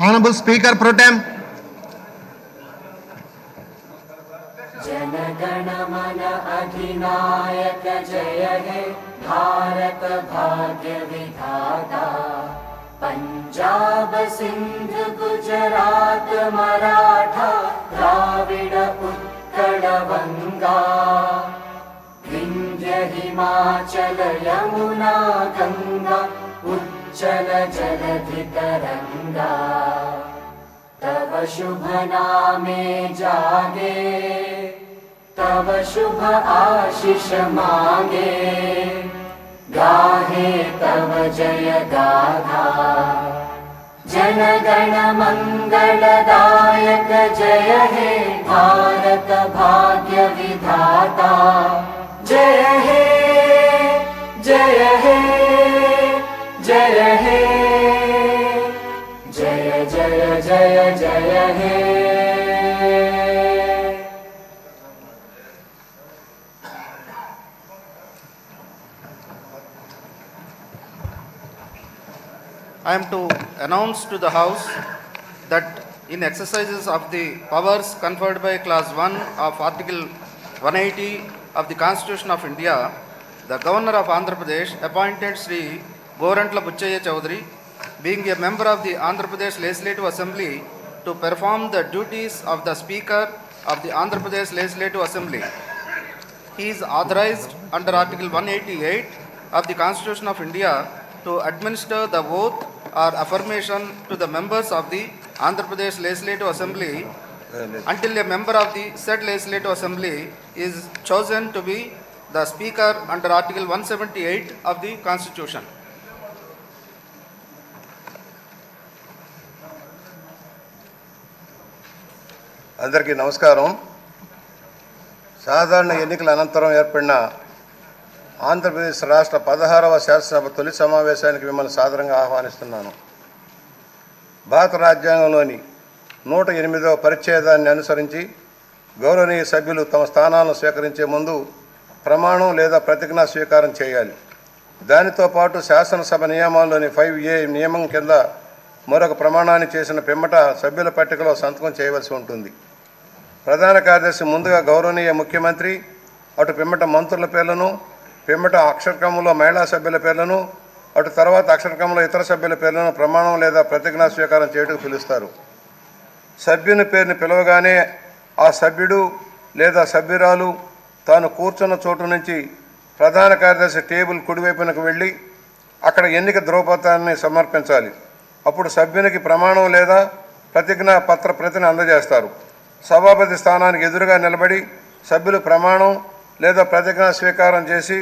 Honorable Speaker Pro Tem. जनगण मन अधिनायक जय हे भारत भाग्य विधाता पंजाब सिंध गुजरात मराठा द्राविड उत्कल बंगा विंध्य हिमाचल यमुना गंगा उच्चल जलधि तरंगा तव शुभ नामे जागे तव शुभ आशीष मांगे गाहे तव जय गाथा जनगण मंगलदायक जय हे भारत भाग्य विधाता जय हे जय हे जय हे जय जय जय जय हे। I am to announce to the House that in exercises of the powers conferred by Clause 1 of Article 180 of the Constitution of India, the Governor of Andhra Pradesh appointed Sri Gorantla Buchaya Chaudhary, being a member of the Andhra Pradesh Legislative Assembly, to perform the duties of the Speaker of the Andhra Pradesh Legislative Assembly. He is authorized under Article 188 of the Constitution of India to administer the oath or affirmation to the members of the Andhra Pradesh Legislative Assembly until a member of the said Legislative Assembly is chosen to be the Speaker under Article 178 of the Constitution. అందరికీ నమస్కారం. సాధారణ ఎన్నికల అనంతరం ఏర్పడిన ఆంధ్రప్రదేశ్ రాష్ట్ర 16వ శాసనసభ తొలి సమావేశానికి మిమ్మల్ని సాదరంగా ఆహ్వానిస్తున్నాను. భారత రాజ్యాంగంలోని 108వ పరిచ్ఛేదాన్ని అనుసరించి గౌరవనీయ సభ్యులు తమ స్థానాలను స్వీకరించే ముందు ప్రమాణం లేదా ప్రతిజ్ఞా స్వీకారం చేయాలి. దానితో పాటు శాసనసభ నియమాల్లోని 5A నియమం కింద మరొక ప్రమాణాన్ని చేసిన పిమ్మట సభ్యుల పట్టికలో సంతకం చేయవలసి ఉంటుంది. ప్రధాన కార్యదర్శి ముందుగా గౌరవనీయ ముఖ్యమంత్రి, అటు పిమ్మట మంత్రుల పేర్లను, పిమ్మట అక్షరక్రమంలో మహిళా సభ్యుల పేర్లను, అటు తర్వాత అక్షరక్రమంలో ఇతర సభ్యుల పేర్లను ప్రమాణం లేదా ప్రతిజ్ఞా స్వీకారం చేయడానికి పిలుస్తారు. సభ్యుని పేరుని పిలవగానే ఆ సభ్యుడు లేదా సభ్యురాలు తాను కూర్చున్న చోటు నుంచి ప్రధాన కార్యదర్శి టేబుల్ కుడివైపునకు వెళ్ళి అక్కడ ఎన్నిక ధ్రువపత్రాన్ని సమర్పించాలి. అప్పుడు సభ్యునికి ప్రమాణం లేదా ప్రతిజ్ఞా పత్ర ప్రతిని అందజేస్తారు. సభాపతి స్థానానికి ఎదురుగా నిలబడి సభ్యులు ప్రమాణం లేదా ప్రతిజ్ఞా స్వీకారం చేసి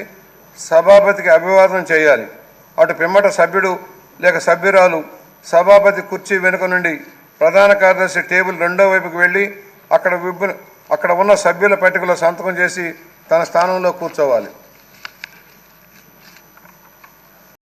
సభాపతికి అభివాదం చేయాలి. అటు పిమ్మట సభ్యుడు లేక సభ్యురాలు సభాపతి కుర్చీ వెనుక నుండి ప్రధాన కార్యదర్శి టేబుల్ రెండో వైపుకి వెళ్ళి అక్కడ ఉన్న సభ్యుల పట్టికలో సంతకం చేసి తన స్థానంలో కూర్చోవాలి.